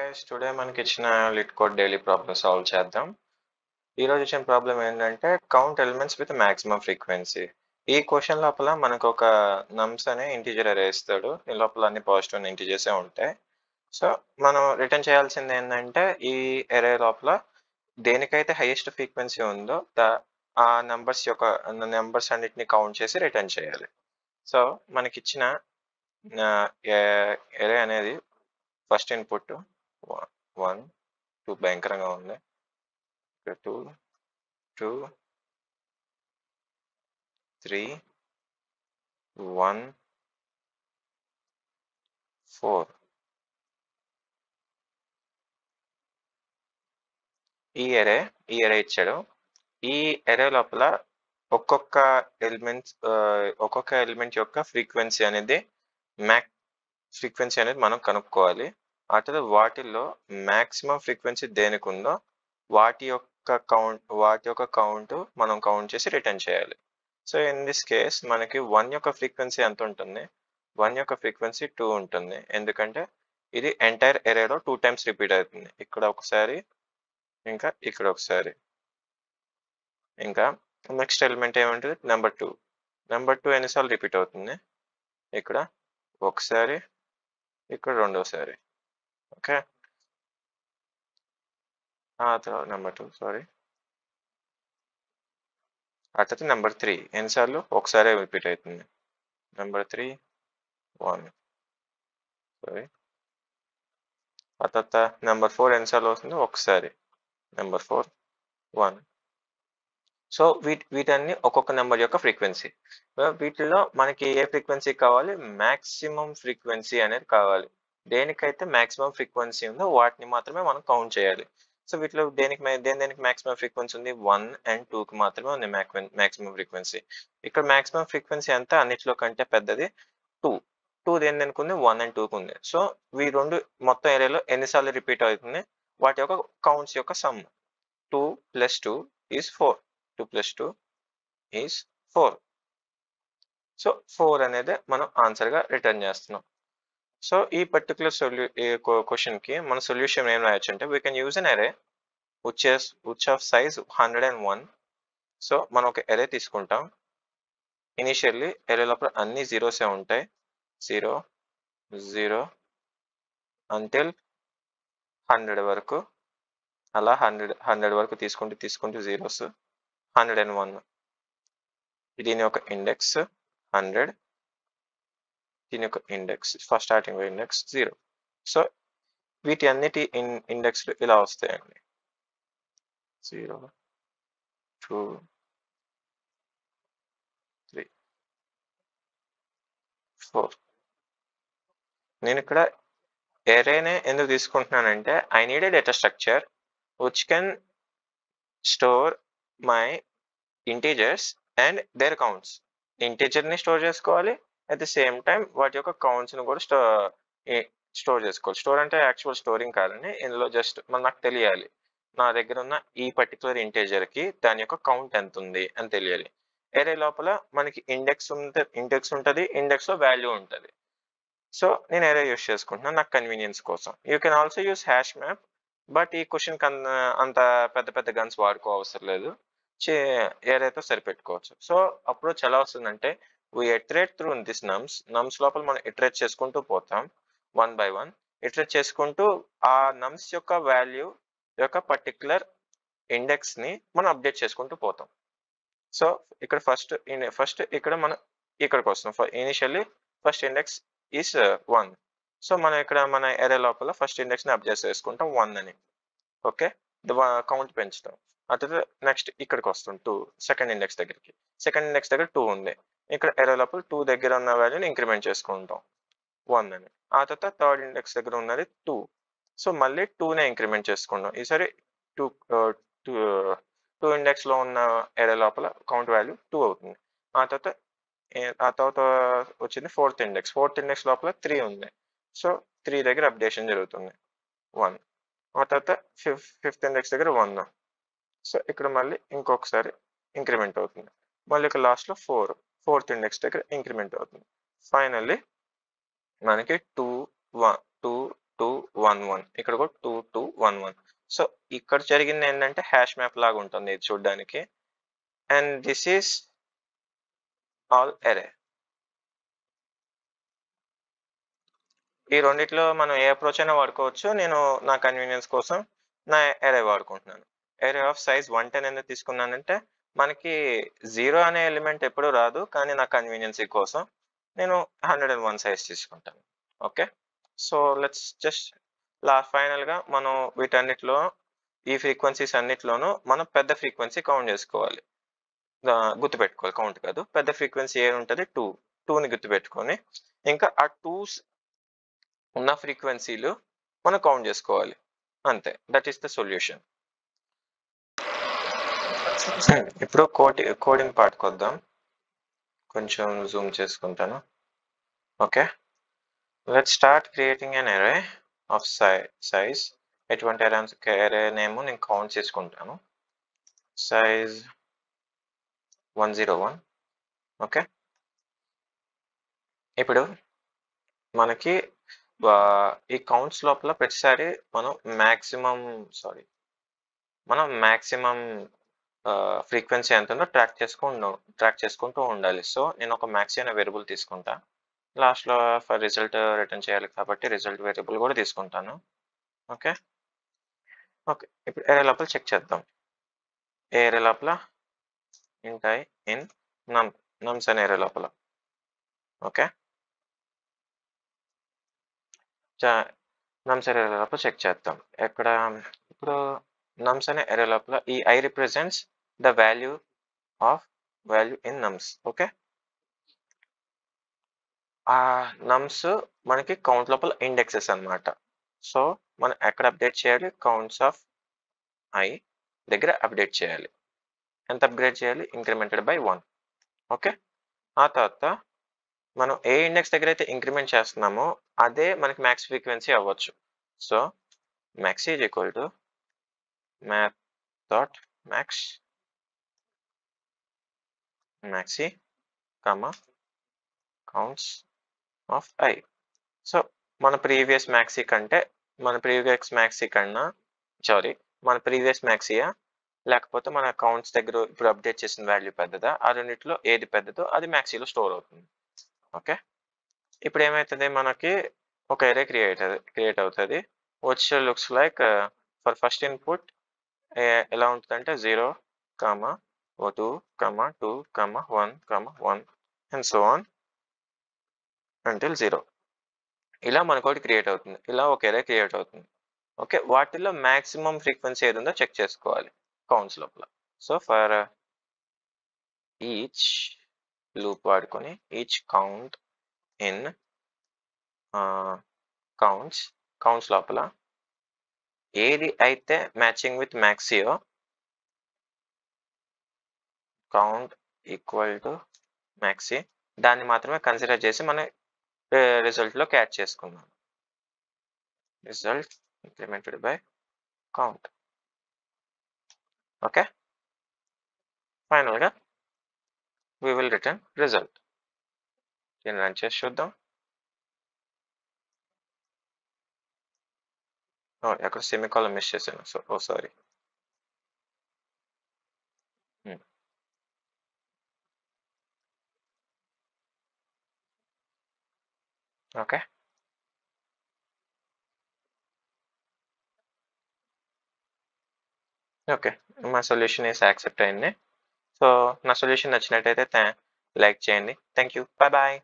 Guys today మనకి ఇచ్చిన LeetCode daily problem solve చేద్దాం. ఈ రోజు ఇచ్చిన ప్రాబ్లం ఏంటంటే count elements with maximum frequency. ఈ క్వశ్చన్ లోపల మనకు ఒక నమ్స్ అనే ఇంటిజర్ అరే ఇస్తాడు. ఈ లోపల అన్ని పాజిటివ్ ఇంటిజర్సే ఉంటాయి. సో మనం రిటర్న్ చేయాల్సింది ఏంటంటే ఈ అరే లోపల దేనికైతే హైయెస్ట్ ఫ్రీక్వెన్సీ ఉందో ఆ నెంబర్స్ అన్నిటిని కౌంట్ చేసి రిటర్న్ చేయాలి. సో మనకిచ్చిన అరే అనేది ఫస్ట్ ఇన్పుట్ 1 2 భయంకరంగా ఉంది. 2 2 3 1 4 ఈ అరే ఇచ్చాడు. ఈ అరే లోపల ఒక్కొక్క ఎలిమెంట్ యొక్క ఫ్రీక్వెన్సీ అనేది మనం కనుక్కోవాలి. వాటిల్లో మాక్సిమం ఫ్రీక్వెన్సీ దేనికి ఉందో వాటి యొక్క కౌంట్ మనం కౌంట్ చేసి రిటర్న్ చేయాలి. సో ఇన్ దిస్ కేస్ మనకి 1 యొక్క ఫ్రీక్వెన్సీ ఎంత ఉంటుంది? 1 యొక్క ఫ్రీక్వెన్సీ 2 ఉంటుంది. ఎందుకంటే ఇది ఎంటైర్ అరేలో 2 టైమ్స్ రిపీట్ అవుతుంది. ఇక్కడ ఒకసారి ఇంకా ఇక్కడ ఒకసారి. ఇంకా నెక్స్ట్ ఎలిమెంట్ ఏముంటుంది? నెంబర్ 2. నెంబర్ 2 ఎన్నిసార్లు రిపీట్ అవుతుంది? ఇక్కడ ఒకసారి, ఇక్కడ రెండోసారి. Okay, number 2 sorry. అట్లయితే నెంబర్ 3 ఎన్నిసార్లు? ఒకసారి రిపీట్ అవుతుంది. Number 3 1 sorry. ఆ తర్వాత నెంబర్ 4 ఎన్నిసార్లు వస్తుంది? ఒకసారి. నెంబర్ 4 1. సో వీటన్ని ఒక్కొక్క నెంబర్ యొక్క ఫ్రీక్వెన్సీ. వీటిలో మనకి ఏ ఫ్రీక్వెన్సీ కావాలి? మ్యాక్సిమం ఫ్రీక్వెన్సీ అనేది కావాలి. దేనికైతే మ్యాక్సిమం ఫ్రీక్వెన్సీ ఉందో వాటిని మాత్రమే మనం కౌంట్ చేయాలి. సో వీటిలో దేనికి మ్యాక్సిమం ఫ్రీక్వెన్సీ ఉంది? 1 and 2కి మాత్రమే ఉంది మ్యాక్సిమం ఫ్రీక్వెన్సీ. ఇక్కడ మ్యాక్సిమం ఫ్రీక్వెన్సీ అంతా అన్నిటిలో కంటే పెద్దది 2 దేనికి ఉంది? 1 and 2కి ఉంది. సో ఈ రెండు మొత్తం ఏరియాలో ఎన్నిసార్లు రిపీట్ అవుతుంది? వాటి యొక్క కౌంట్స్ యొక్క సమ్. 2 + 2 is 4. 2 + 2 is 4. సో 4 అనేది మనం ఆన్సర్గా రిటర్న్ చేస్తున్నాం. సో ఈ పర్టికులర్ క్వశ్చన్కి మన సొల్యూషన్ ఏం రాయొచ్చు అంటే వీ కెన్ యూజ్ అన్ అరే which of size 101. సో మనం ఒక అరే తీసుకుంటాం. ఇనిషియల్లీ అరే లోపల అన్ని జీరోసే ఉంటాయి. 0 0 until 100 వరకు. అలా 100 వరకు తీసుకుంటూ జీరోస్. 101 దీని యొక్క ఇండెక్స్ 100, దీని యొక్క index first starting index 0. So వీటి అన్నిటి ఇండెక్స్లు ఇలా వస్తాయండి. 0 2 3 4. నేను ఇక్కడ అరేనే ఎందుకు తీసుకుంటున్నానంటే I need a data structure which can store my integers and their counts. ఇంటీజర్ని స్టోర్ చేసుకోవాలి, అట్ ది సేమ్ టైం వాటి యొక్క కౌంట్స్ని కూడా స్టోర్ చేసుకోవాలి. స్టోర్ అంటే యాక్చువల్ స్టోరింగ్ కాదండి, ఇందులో జస్ట్ నాకు తెలియాలి నా దగ్గర ఉన్న ఈ పర్టికులర్ ఇంటీజర్కి దాని యొక్క కౌంట్ ఎంత ఉంది అని తెలియాలి. అరే లోపల మనకి ఇండెక్స్ ఉంటుంది, ఇండెక్స్లో వాల్యూ ఉంటుంది. సో నేను అరే యూస్ చేసుకుంటున్నాను నాకు కన్వీనియన్స్ కోసం. You can also use hash map, but ఈ క్వశ్చన్ అంత పెద్ద గన్స్ వాడుకో అవసరం లేదు, ఏదైతే సరిపెట్టుకోవచ్చు. సో అప్రోచ్ ఎలా వస్తుందంటే వీ ఇటరేట్ త్రూ దిస్ నమ్స్ లోపల మనం ఇటరేట్ చేసుకుంటూ పోతాం 1 by 1. ఇటరేట్ చేసుకుంటూ ఆ నమ్స్ యొక్క వాల్యూ యొక్క పర్టికులర్ ఇండెక్స్ని మనం అప్డేట్ చేసుకుంటూ పోతాం. సో ఇక్కడ ఫస్ట్ ఇక్కడ మనం ఇక్కడికి వస్తాం. Initially first index is 1. So మనం ఇక్కడ మన అరే లోపల ఫస్ట్ ఇండెక్స్ని అప్డేట్ చేసుకుంటాం 1 అని. ఓకే, కౌంట్ పెంచుతాం. అట్లా నెక్స్ట్ ఇక్కడికి వస్తాం 2 సెకండ్ ఇండెక్స్ దగ్గరికి. సెకండ్ ఇండెక్స్ దగ్గర 2 ఉంది. ఇక్కడ అరే లోపల 2 దగ్గర ఉన్న వాల్యూని ఇంక్రిమెంట్ చేసుకుంటాం 1 అని. ఆ తర్వాత థర్డ్ ఇండెక్స్ దగ్గర ఉన్నది 2. సో మళ్ళీ 2నే ఇంక్రిమెంట్ చేసుకుంటాం. ఈసారి 2 ఇండెక్స్లో ఉన్న అరే లోపల కౌంట్ వాల్యూ 2 అవుతుంది. ఆ తర్వాత వచ్చింది ఫోర్త్ ఇండెక్స్ లోపల 3 ఉంది. సో 3 దగ్గర అప్డేషన్ జరుగుతుంది 1. ఆ తర్వాత ఫిఫ్త్ ఇండెక్స్ దగ్గర 1. సో ఇక్కడ మళ్ళీ ఇంకొకసారి ఇంక్రిమెంట్ అవుతుంది. మళ్ళీ ఇక్కడ లాస్ట్లో 4th ఇండెక్స్ దగ్గర ఇంక్రిమెంట్ అవుతుంది. ఫైనల్లీ మనకి 2 2 2 11 ఇక్కడ కూడా 2211. సో ఇక్కడ జరిగింది ఏంటంటే హ్యాష్ మ్యాప్ లాగా ఉంటుంది ఇది చూడడానికి. అండ్ దిస్ ఈస్ ఆల్ అరే. ఈ రెండిట్లో మనం ఏ అప్రోచ్ అయినా వాడుకోవచ్చు. నేను నా కన్వీనియన్స్ కోసం నా అరే వాడుకుంటున్నాను. అరే ఆఫ్ సైజ్ 110 ఎందుకు తీసుకున్నానంటే మనకి 0 అనే ఎలిమెంట్ ఎప్పుడు రాదు. కానీ నా కన్వీనియన్సీ కోసం నేను 101 సైజ్ తీసుకుంటాను. ఓకే. సో లెట్స్ జస్ట్ ఫైనల్గా మనం వీటన్నిటిలో ఈ ఫ్రీక్వెన్సీస్ అన్నిట్లోనూ మనం పెద్ద ఫ్రీక్వెన్సీ కౌంట్ చేసుకోవాలి. గుర్తుపెట్టుకోవాలి, కౌంట్ కాదు. పెద్ద ఫ్రీక్వెన్సీ ఏ ఉంటుంది 2ని గుర్తుపెట్టుకొని ఇంకా ఆ 2s ఉన్న ఫ్రీక్వెన్సీలు మనం కౌంట్ చేసుకోవాలి. అంతే. That is the solution. ఇప్పుడు కోడింగ్ పార్ట్కి వద్దాం. కొంచెం జూమ్ చేసుకుంటాను. Okay. Let's start creating an అరే ఆఫ్ సైజ్. ఎటువంటి అరే నేమ్ నేను కౌంట్ చేసుకుంటాను. సైజ్ 101. ఓకే. ఇప్పుడు మనకి ఈ కౌంట్స్ లోపల ప్రతిసారి మనం మ్యాక్సిమం ఫ్రీక్వెన్సీ ఎంత ఉందో ట్రాక్ చేసుకుంటూ ఉండాలి. సో నేను ఒక మ్యాక్సీ అనే వేరియబుల్ తీసుకుంటా. లాస్ట్లో ఫర్ రిజల్ట్ రిటర్న్ చేయాలి కాబట్టి రిజల్ట్ వేరియబుల్ కూడా తీసుకుంటాను. ఓకే. ఇప్పుడు ఏరే లోపల చెక్ చేద్దాం. ఏరే లోపల ఇంట్ ఐ ఇన్ నమ్స్ అనే ఏరే లోపల. ఓకే. నమ్స్ అనే ఏరే లోపల చెక్ చేద్దాం. ఎక్కడ ఇప్పుడు nums అనే అరే లోపల ఈ I represents the value in nums. Okay. ఆ nums మనకి కౌంట్ లోపల ఇండెక్సెస్ అన్నమాట. సో మనం ఎక్కడ అప్డేట్ చేయాలి? కౌంట్స్ ఆఫ్ I దగ్గర అప్డేట్ చేయాలి. ఎంత అప్గ్రేడ్ చేయాలి? Incremented by 1. ఓకే. ఆ తర్వాత మనం ఏ ఇండెక్స్ దగ్గర అయితే ఇంక్రిమెంట్ చేస్తున్నామో అదే మనకి మ్యాక్స్ ఫ్రీక్వెన్సీ అవ్వచ్చు. So max is equal to maxi comma counts of I. So మన ప్రీవియస్ మ్యాక్సీ మన ప్రీవియస్ మ్యాక్సీయా లేకపోతే మన కౌంట్స్ దగ్గర ఇప్పుడు అప్డేట్ చేసిన వాల్యూ పెద్దదా? ఆ రెండిట్లో ఏది పెద్దదో అది మ్యాక్సీలో స్టోర్ అవుతుంది. ఓకే. ఇప్పుడు ఏమవుతుంది? మనకి ఒక ఎరే క్రియేట్ అవుతుంది. which looks like for first input ఎలా ఉంటుందంటే 0, 2, 2, 1, 1 and so on until 0. ఇలా మనకు ఒకటి క్రియేట్ అవుతుంది. ఇలా ఒక ఎరే క్రియేట్ అవుతుంది. ఓకే. వాటిల్లో మ్యాక్సిమం ఫ్రీక్వెన్సీ ఏది ఉందో చెక్ చేసుకోవాలి కౌంట్స్ లోపల. సో ఫర్ ఈచ్ లూప్ వాడుకొని ఈచ్ కౌంట్ ఇన్ కౌంట్స్ లోపల ఏది అయితే మ్యాచింగ్ విత్ మ్యాక్సియో కౌంట్ ఈక్వల్ టు మ్యాక్సీ దాన్ని మాత్రమే కన్సిడర్ చేసి మన రిజల్ట్లో యాడ్ చేసుకున్నాం. Result incremented by count. Okay. ఫైనల్గా we will return result. దీన్ని రన్ చేసి చూద్దాం. అక్కడ సెమికాలన్ మిస్ చేశాను. సారీ. ఓకే. ఓకే. మా సొల్యూషన్ ఈస్ యాక్సెప్ట్ అయింది. సో నా సొల్యూషన్ నచ్చినట్టయితే లైక్ చేయండి. Thank you. బాయ్.